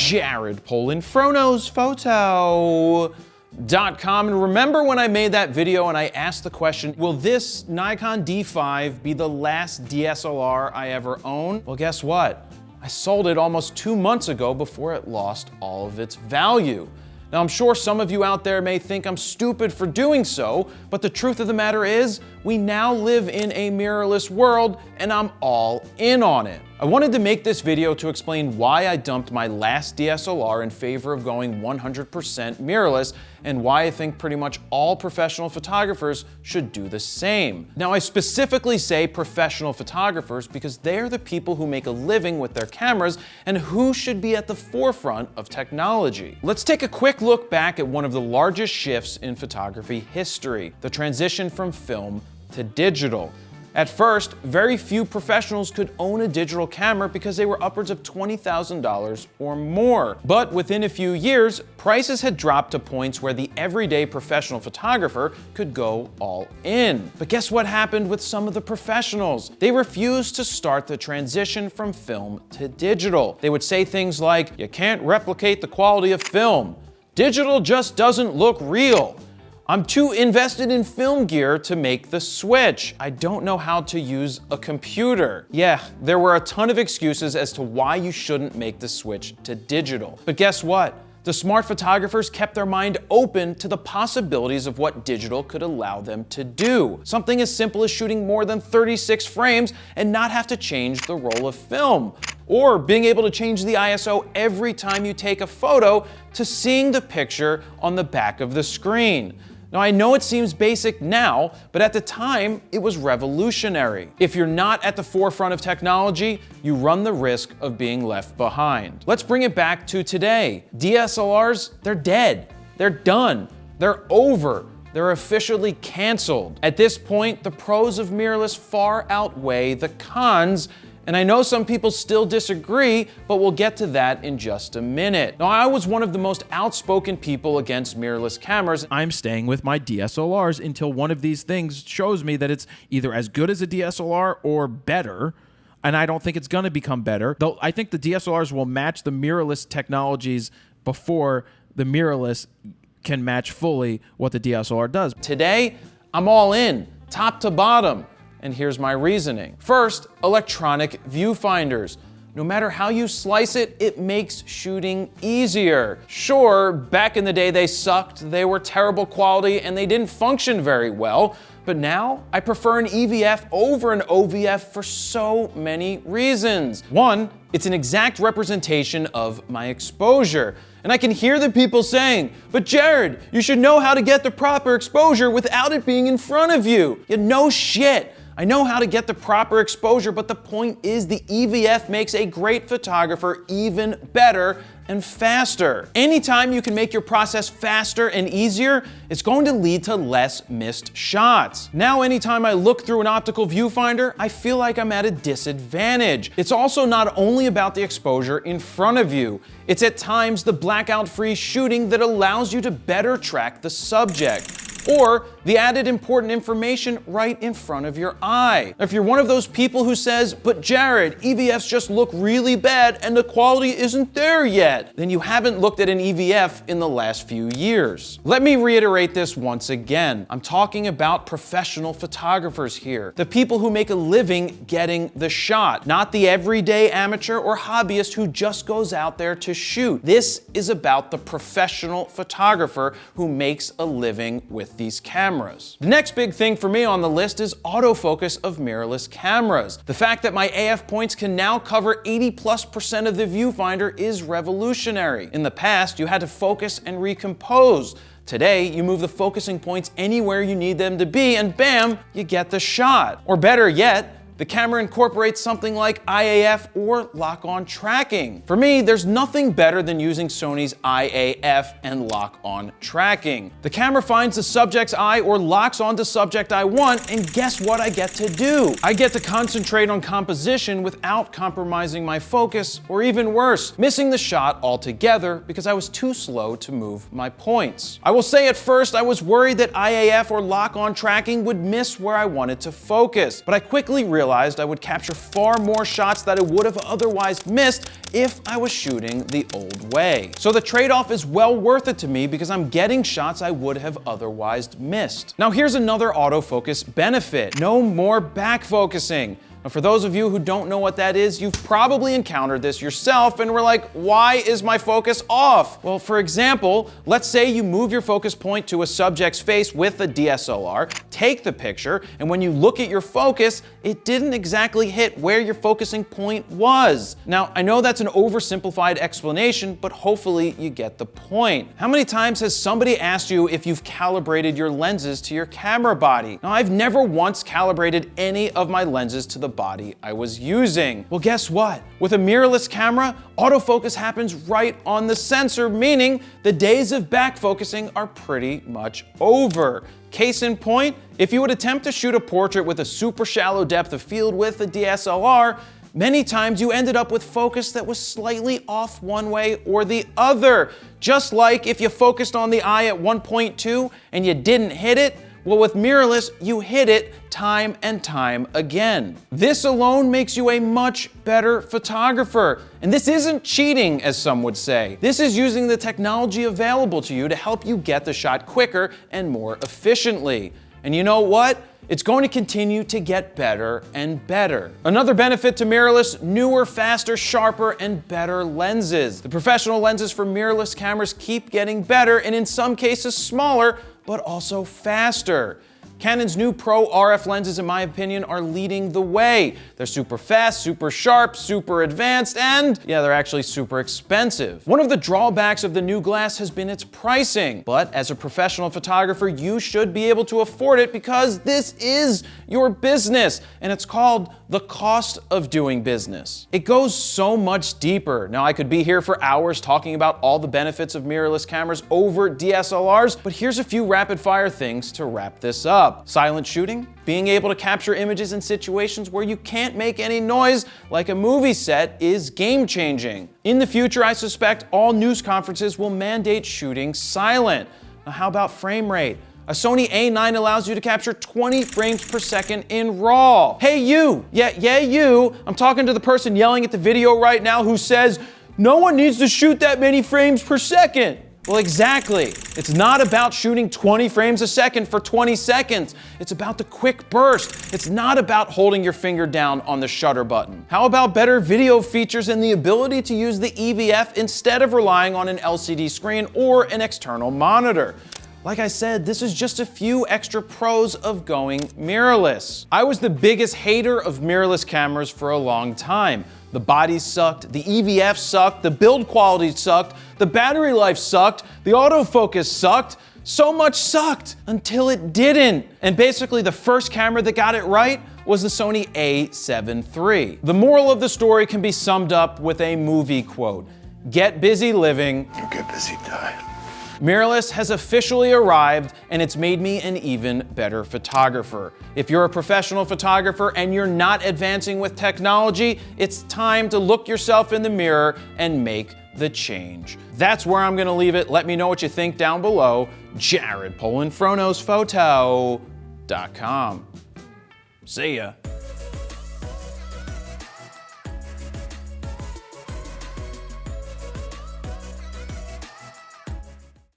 Jared Polin, FroKnowsPhoto.com. And remember when I made that video and I asked the question, will this Nikon D5 be the last DSLR I ever own? Well, guess what? I sold it almost 2 months ago before it lost all of its value. Now, I'm sure some of you out there may think I'm stupid for doing so, but the truth of the matter is, we now live in a mirrorless world, and I'm all in on it. I wanted to make this video to explain why I dumped my last DSLR in favor of going 100% mirrorless, and why I think pretty much all professional photographers should do the same. Now, I specifically say professional photographers because they're the people who make a living with their cameras and who should be at the forefront of technology. Let's take a quick look back at one of the largest shifts in photography history, the transition from film to digital. At first, very few professionals could own a digital camera because they were upwards of $20,000 or more. But within a few years, prices had dropped to points where the everyday professional photographer could go all in. But guess what happened with some of the professionals? They refused to start the transition from film to digital. They would say things like, "You can't replicate the quality of film. Digital just doesn't look real. I'm too invested in film gear to make the switch. I don't know how to use a computer." Yeah, there were a ton of excuses as to why you shouldn't make the switch to digital. But guess what? The smart photographers kept their mind open to the possibilities of what digital could allow them to do. Something as simple as shooting more than 36 frames and not have to change the roll of film. Or being able to change the ISO every time you take a photo to seeing the picture on the back of the screen. Now, I know it seems basic now, but at the time, it was revolutionary. If you're not at the forefront of technology, you run the risk of being left behind. Let's bring it back to today. DSLRs, they're dead. They're done. They're over. They're officially canceled. At this point, the pros of mirrorless far outweigh the cons. And I know some people still disagree, but we'll get to that in just a minute. Now, I was one of the most outspoken people against mirrorless cameras. I'm staying with my DSLRs until one of these things shows me that it's either as good as a DSLR or better. And I don't think it's gonna become better. Though I think the DSLRs will match the mirrorless technologies before the mirrorless can match fully what the DSLR does. Today, I'm all in, top to bottom. And here's my reasoning. First, electronic viewfinders. No matter how you slice it, it makes shooting easier. Sure, back in the day they sucked, they were terrible quality, and they didn't function very well. But now, I prefer an EVF over an OVF for so many reasons. One, it's an exact representation of my exposure. And I can hear the people saying, "But Jared, you should know how to get the proper exposure without it being in front of you." Yeah, no shit. I know how to get the proper exposure, but the point is the EVF makes a great photographer even better and faster. Anytime you can make your process faster and easier, it's going to lead to less missed shots. Now, anytime I look through an optical viewfinder, I feel like I'm at a disadvantage. It's also not only about the exposure in front of you. It's at times the blackout-free shooting that allows you to better track the subject, or the added important information right in front of your eye. If you're one of those people who says, "But Jared, EVFs just look really bad and the quality isn't there yet," then you haven't looked at an EVF in the last few years. Let me reiterate this once again. I'm talking about professional photographers here, the people who make a living getting the shot, not the everyday amateur or hobbyist who just goes out there to shoot. This is about the professional photographer who makes a living with these cameras. The next big thing for me on the list is autofocus of mirrorless cameras. The fact that my AF points can now cover 80+% of the viewfinder is revolutionary. In the past, you had to focus and recompose. Today, you move the focusing points anywhere you need them to be, and bam, you get the shot. Or better yet, the camera incorporates something like IAF or lock-on tracking. For me, there's nothing better than using Sony's IAF and lock-on tracking. The camera finds the subject's eye or locks onto subject I want, and guess what I get to do? I get to concentrate on composition without compromising my focus, or even worse, missing the shot altogether because I was too slow to move my points. I will say at first I was worried that IAF or lock-on tracking would miss where I wanted to focus, but I quickly realized realized I would capture far more shots that I would have otherwise missed if I was shooting the old way. So the trade-off is well worth it to me because I'm getting shots I would have otherwise missed. Now here's another autofocus benefit. No more back focusing. Now, for those of you who don't know what that is, you've probably encountered this yourself and were like, why is my focus off? Well, for example, let's say you move your focus point to a subject's face with a DSLR, take the picture, and when you look at your focus, it didn't exactly hit where your focusing point was. Now, I know that's an oversimplified explanation, but hopefully you get the point. How many times has somebody asked you if you've calibrated your lenses to your camera body? Now, I've never once calibrated any of my lenses to the body I was using. Well, guess what? With a mirrorless camera, autofocus happens right on the sensor, meaning the days of back focusing are pretty much over. Case in point, if you would attempt to shoot a portrait with a super shallow depth of field with a DSLR, many times you ended up with focus that was slightly off one way or the other. Just like if you focused on the eye at 1.2 and you didn't hit it, well, with mirrorless, you hit it time and time again. This alone makes you a much better photographer. And this isn't cheating, as some would say. This is using the technology available to you to help you get the shot quicker and more efficiently. And you know what? It's going to continue to get better and better. Another benefit to mirrorless, newer, faster, sharper, and better lenses. The professional lenses for mirrorless cameras keep getting better and in some cases smaller, but also faster. Canon's new Pro RF lenses, in my opinion, are leading the way. They're super fast, super sharp, super advanced, and yeah, they're actually super expensive. One of the drawbacks of the new glass has been its pricing, but as a professional photographer, you should be able to afford it because this is your business, and it's called the cost of doing business. It goes so much deeper. Now, I could be here for hours talking about all the benefits of mirrorless cameras over DSLRs, but here's a few rapid-fire things to wrap this up. Silent shooting, being able to capture images in situations where you can't make any noise like a movie set is game-changing. In the future, I suspect all news conferences will mandate shooting silent. Now, how about frame rate? A Sony A9 allows you to capture 20 frames per second in RAW. Hey you, yeah you, I'm talking to the person yelling at the video right now who says, no one needs to shoot that many frames per second. Well, exactly. It's not about shooting 20 frames a second for 20 seconds. It's about the quick burst. It's not about holding your finger down on the shutter button. How about better video features and the ability to use the EVF instead of relying on an LCD screen or an external monitor? Like I said, this is just a few extra pros of going mirrorless. I was the biggest hater of mirrorless cameras for a long time. The bodies sucked, the EVF sucked, the build quality sucked, the battery life sucked, the autofocus sucked. So much sucked until it didn't. And basically the first camera that got it right was the Sony A7 III. The moral of the story can be summed up with a movie quote: get busy living, you get busy dying. Mirrorless has officially arrived, and it's made me an even better photographer. If you're a professional photographer and you're not advancing with technology, it's time to look yourself in the mirror and make the change. That's where I'm gonna leave it. Let me know what you think down below. Jared, Polin, FroKnowsPhoto.com. See ya.